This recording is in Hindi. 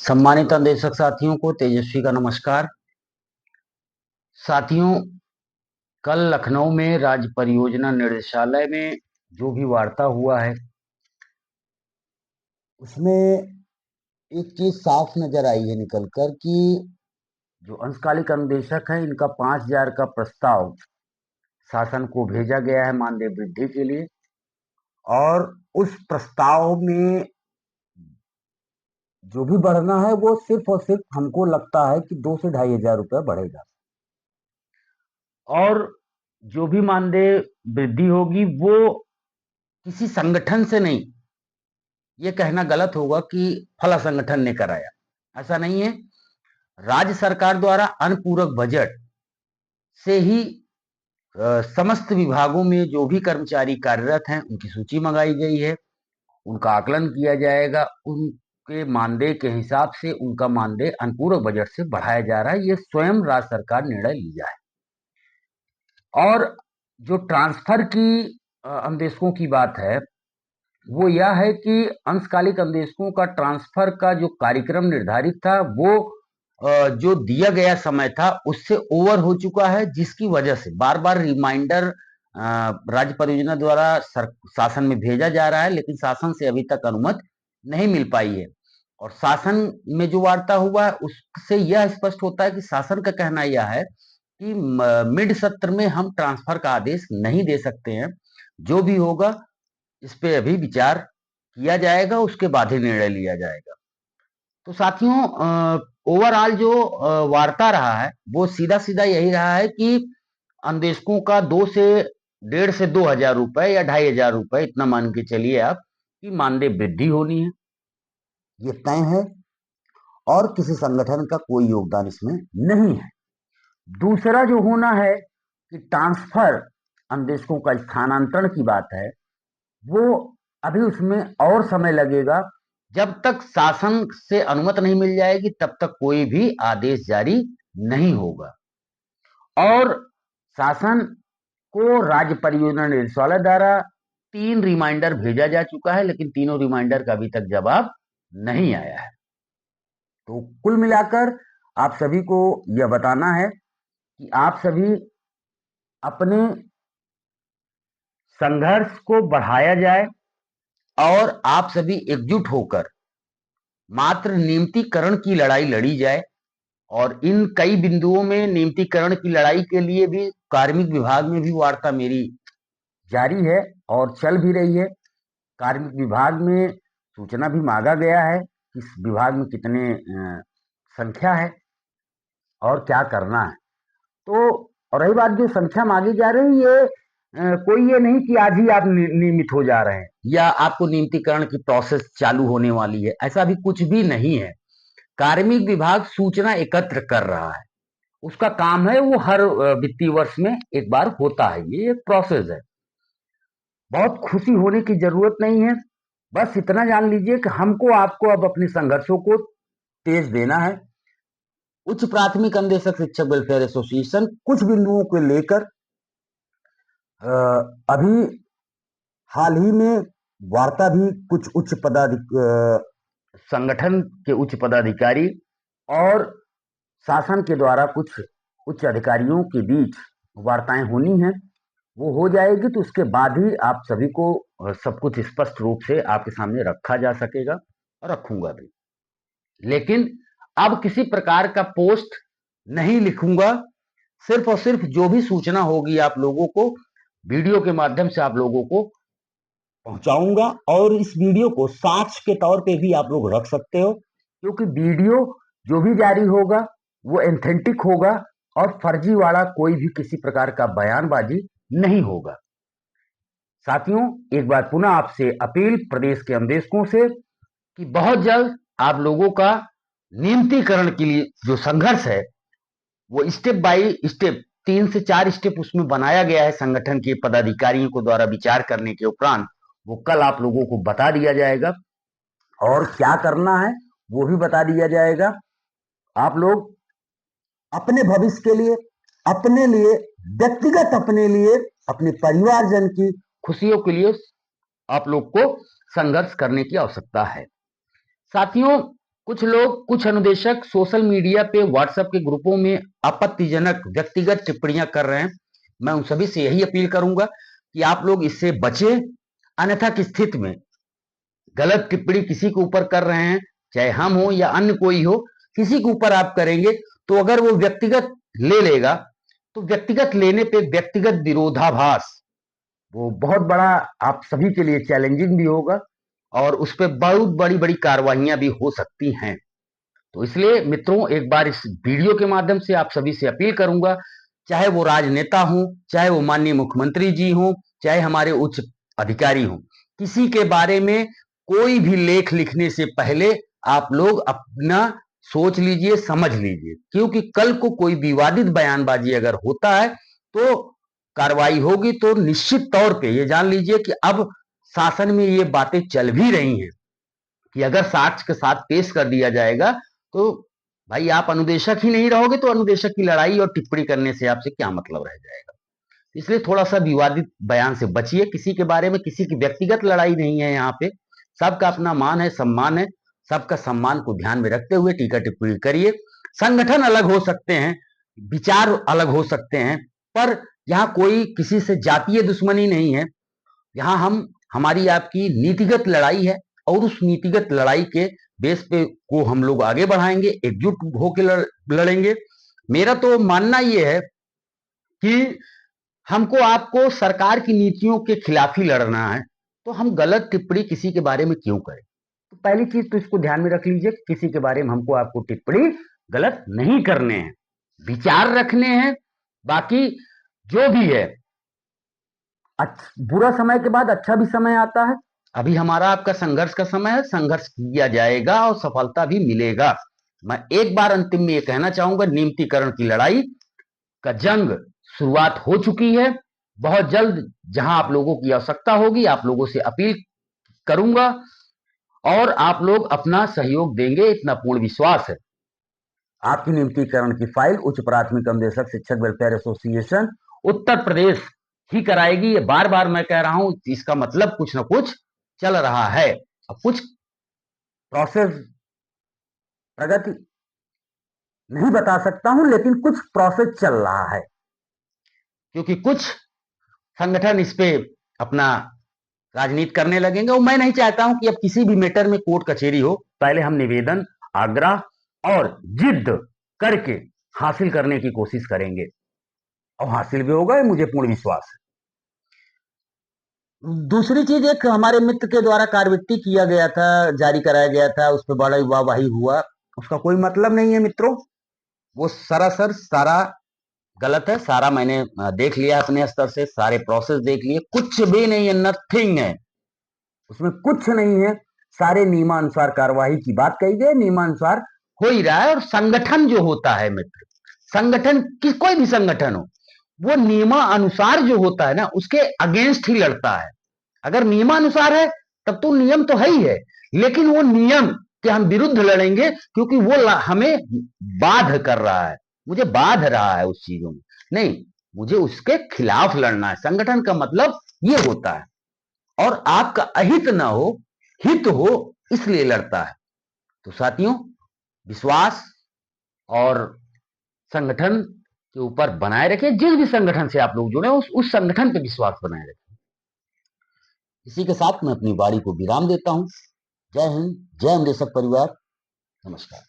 सम्मानित अन्वेषक साथियों को तेजस्वी का नमस्कार। साथियों, कल लखनऊ में राज्य परियोजना निर्देशालय में जो भी वार्ता हुआ है उसमें एक चीज साफ नजर आई है निकलकर कि जो अंशकालिक अनुदेशक है इनका 5,000 का प्रस्ताव शासन को भेजा गया है मानदेय वृद्धि के लिए। और उस प्रस्ताव में जो भी बढ़ना है वो सिर्फ और सिर्फ हमको लगता है कि 2 से 2,500 रुपये बढ़ेगा। और जो भी मानदेय वृद्धि होगी वो किसी संगठन से नहीं, ये कहना गलत होगा कि फला संगठन ने कराया, ऐसा नहीं है। राज्य सरकार द्वारा अनुपूरक बजट से ही समस्त विभागों में जो भी कर्मचारी कार्यरत हैं उनकी सूची मंगाई गई है, उनका आकलन किया जाएगा, उनके मानदेय के हिसाब से उनका मानदेय अनुपूरक बजट से बढ़ाया जा रहा है। ये स्वयं राज्य सरकार निर्णय लिया है। और जो ट्रांसफर की अनुदेशकों की बात है वो यह है कि अंशकालिक अनुदेशकों का ट्रांसफर का जो कार्यक्रम निर्धारित था वो जो दिया गया समय था उससे ओवर हो चुका है, जिसकी वजह से बार बार रिमाइंडर राज्य परियोजना द्वारा शासन में भेजा जा रहा है, लेकिन शासन से अभी तक अनुमति नहीं मिल पाई है। और शासन में जो वार्ता हुआ है उससे यह स्पष्ट होता है कि शासन का कहना यह है कि मिड सत्र में हम ट्रांसफर का आदेश नहीं दे सकते हैं। जो भी होगा इस पे अभी विचार किया जाएगा, उसके बाद ही निर्णय लिया जाएगा। तो साथियों, ओवरऑल जो वार्ता रहा है वो सीधा सीधा यही रहा है कि अनुदेशकों का 2,500 रुपए या 2,500 रुपए, इतना मान के चलिए आप, कि मानदेय वृद्धि होनी है, ये तय है और किसी संगठन का कोई योगदान इसमें नहीं है। दूसरा जो होना है कि ट्रांसफर अनुदेशकों का स्थानांतरण की बात है, वो अभी उसमें और समय लगेगा। जब तक शासन से अनुमति नहीं मिल जाएगी तब तक कोई भी आदेश जारी नहीं होगा। और शासन को राज्य परियोजना निदेशालय द्वारा 3 रिमाइंडर भेजा जा चुका है, लेकिन तीनों रिमाइंडर का अभी तक जवाब नहीं आया है। तो कुल मिलाकर आप सभी को यह बताना है कि आप सभी अपने संघर्ष को बढ़ाया जाए और आप सभी एकजुट होकर मात्र नियमितीकरण की लड़ाई लड़ी जाए। और इन कई बिंदुओं में नियमितीकरण की लड़ाई के लिए भी कार्मिक विभाग में भी वार्ता मेरी जारी है और चल भी रही है। कार्मिक विभाग में सूचना भी मांगा गया है कि इस विभाग में कितने संख्या है और क्या करना है। तो और रही बात जो संख्या मांगी जा रही है, कोई ये नहीं कि आज ही आप नियमित हो जा रहे हैं या आपको नियमितीकरण की प्रोसेस चालू होने वाली है, ऐसा भी कुछ भी नहीं है। कार्मिक विभाग सूचना एकत्र कर रहा है, उसका काम है, वो हर वित्तीय वर्ष में एक बार होता है, ये एक प्रोसेस है। बहुत खुशी होने की जरूरत नहीं है, बस इतना जान लीजिए कि हमको आपको अब अपने संघर्षों को तेज देना है। उच्च प्राथमिक अनुदेशक शिक्षक वेलफेयर एसोसिएशन कुछ बिंदुओं को लेकर अभी हाल ही में वार्ता भी कुछ संगठन के उच्च पदाधिकारी और शासन के द्वारा कुछ उच्च अधिकारियों के बीच वार्ताएं होनी है। वो हो जाएगी तो उसके बाद ही आप सभी को सब कुछ स्पष्ट रूप से आपके सामने रखा जा सकेगा और रखूंगा भी। लेकिन अब किसी प्रकार का पोस्ट नहीं लिखूंगा, सिर्फ और सिर्फ जो भी सूचना होगी आप लोगों को वीडियो के माध्यम से आप लोगों को पहुंचाऊंगा। और इस वीडियो को साक्ष्य के तौर पे भी आप लोग रख सकते हो, क्योंकि वीडियो जो भी जारी होगा वो एथेंटिक होगा और फर्जी वाला कोई भी किसी प्रकार का बयानबाजी नहीं होगा। साथियों, एक बार पुनः आपसे अपील प्रदेश के अनुदेशकों से कि बहुत जल्द आप लोगों का नियमितीकरण के लिए जो संघर्ष है वो स्टेप बाय स्टेप 3 से 4 स्टेप उसमें बनाया गया है संगठन के पदाधिकारियों को द्वारा विचार करने के उपरांत, वो कल आप लोगों को बता दिया जाएगा और क्या करना है वो भी बता दिया जाएगा। आप लोग अपने भविष्य के लिए, अपने लिए, व्यक्तिगत अपने लिए, अपने परिवारजन की खुशियों के लिए आप लोग को संघर्ष करने की आवश्यकता है। साथियों, कुछ लोग, कुछ अनुदेशक सोशल मीडिया पे, व्हाट्सएप के ग्रुपों में आपत्तिजनक व्यक्तिगत टिप्पणियां कर रहे हैं। मैं उन सभी से यही अपील करूंगा कि आप लोग इससे बचें। अन्यथा की स्थिति में गलत टिप्पणी किसी के ऊपर कर रहे हैं, चाहे हम हो या अन्य कोई हो, किसी के ऊपर आप करेंगे तो अगर वो व्यक्तिगत ले लेगा तो व्यक्तिगत लेने पे व्यक्तिगत विरोधाभास वो बहुत बड़ा आप सभी के लिए चैलेंजिंग भी होगा और उस पर बहुत बड़ी बड़ी कार्रवाइयां भी हो सकती हैं। तो इसलिए मित्रों, एक बार इस वीडियो के माध्यम से आप सभी से अपील करूंगा, चाहे वो राजनेता हो, चाहे वो माननीय मुख्यमंत्री जी हो, चाहे हमारे उच्च अधिकारी हो, किसी के बारे में कोई भी लेख लिखने से पहले आप लोग अपना सोच लीजिए, समझ लीजिए, क्योंकि कल को कोई विवादित बयानबाजी अगर होता है तो कार्रवाई होगी। तो निश्चित तौर पे ये जान लीजिए कि अब शासन में ये बातें चल भी रही हैं कि अगर साक्ष्य के साथ पेश कर दिया जाएगा तो भाई आप अनुदेशक ही नहीं रहोगे, तो अनुदेशक की लड़ाई और टिप्पणी करने से आपसे क्या मतलब रह जाएगा। इसलिए थोड़ा सा विवादित बयान से बचिए। किसी के बारे में किसी की व्यक्तिगत लड़ाई नहीं है यहाँ पे, सबका अपना मान है, सम्मान है। सबका सम्मान को ध्यान में रखते हुए टीका टिप्पणी करिए। संगठन अलग हो सकते हैं, विचार अलग हो सकते हैं, पर यहाँ कोई किसी से जातीय दुश्मनी नहीं है। यहाँ हमारी आपकी नीतिगत लड़ाई है और उस नीतिगत लड़ाई के बेस पे को हम लोग आगे बढ़ाएंगे, एकजुट होकर लड़ेंगे। मेरा तो मानना यह है कि हमको आपको सरकार की नीतियों के खिलाफ ही लड़ना है, तो हम गलत टिप्पणी किसी के बारे में क्यों करें। तो पहली चीज तो इसको ध्यान में रख लीजिए, किसी के बारे में हमको आपको टिप्पणी गलत नहीं करने हैं, विचार रखने हैं। बाकी जो भी है, बुरा समय के बाद अच्छा भी समय आता है। अभी हमारा आपका संघर्ष का समय है, संघर्ष किया जाएगा और सफलता भी मिलेगा। मैं एक बार अंतिम में ये कहना चाहूंगा, नियमितीकरण की लड़ाई का जंग शुरुआत हो चुकी है। बहुत जल्द जहां आप लोगों की आवश्यकता होगी, आप लोगों से अपील करूंगा और आप लोग अपना सहयोग देंगे, इतना पूर्ण विश्वास है। आपकी नियमितीकरण की फाइल उच्च प्राथमिक अनुदेशक शिक्षक वेलफेयर एसोसिएशन उत्तर प्रदेश ही कराएगी। ये बार बार मैं कह रहा हूं, इसका मतलब कुछ ना कुछ चल रहा है। अब कुछ प्रोसेस प्रगति नहीं बता सकता हूं, लेकिन कुछ प्रोसेस चल रहा है, क्योंकि कुछ संगठन इस पे अपना राजनीति करने लगेंगे और मैं नहीं चाहता हूं कि अब किसी भी मैटर में कोर्ट कचहरी हो। पहले हम निवेदन, आग्रह और जिद करके हासिल करने की कोशिश करेंगे और हासिल भी होगा, मुझे पूर्ण विश्वास है। दूसरी चीज, एक हमारे मित्र के द्वारा कार्यवृत्ति किया गया था, जारी कराया गया था, उस पर बड़ा वाहवाही हुआ, उसका कोई मतलब नहीं है मित्रों। वो सरासर सारा गलत है। सारा मैंने देख लिया अपने स्तर से, सारे प्रोसेस देख लिए, कुछ भी नहीं है, नथिंग है उसमें, कुछ नहीं है। सारे नियमानुसार कार्यवाही की बात कही गई, नियमानुसार हो ही रहा है। और संगठन जो होता है मित्र, संगठन कोई भी संगठन हो, वो नियमानुसार जो होता है ना, उसके अगेंस्ट ही लड़ता है। अगर नियमानुसार है तब तो नियम तो है ही है, लेकिन वो नियम के हम विरुद्ध लड़ेंगे क्योंकि वो हमें बाध कर रहा है, मुझे बाध रहा है उस चीजों में, नहीं, मुझे उसके खिलाफ लड़ना है। संगठन का मतलब ये होता है, और आपका अहित ना हो, हित हो, इसलिए लड़ता है। तो साथियों, विश्वास और संगठन के ऊपर बनाए रखें। जिस भी संगठन से आप लोग जुड़े उस संगठन पे विश्वास बनाए रखें। इसी के साथ मैं अपनी वाणी को विराम देता हूं। जय हिंद, जय अंदेशक परिवार, नमस्कार।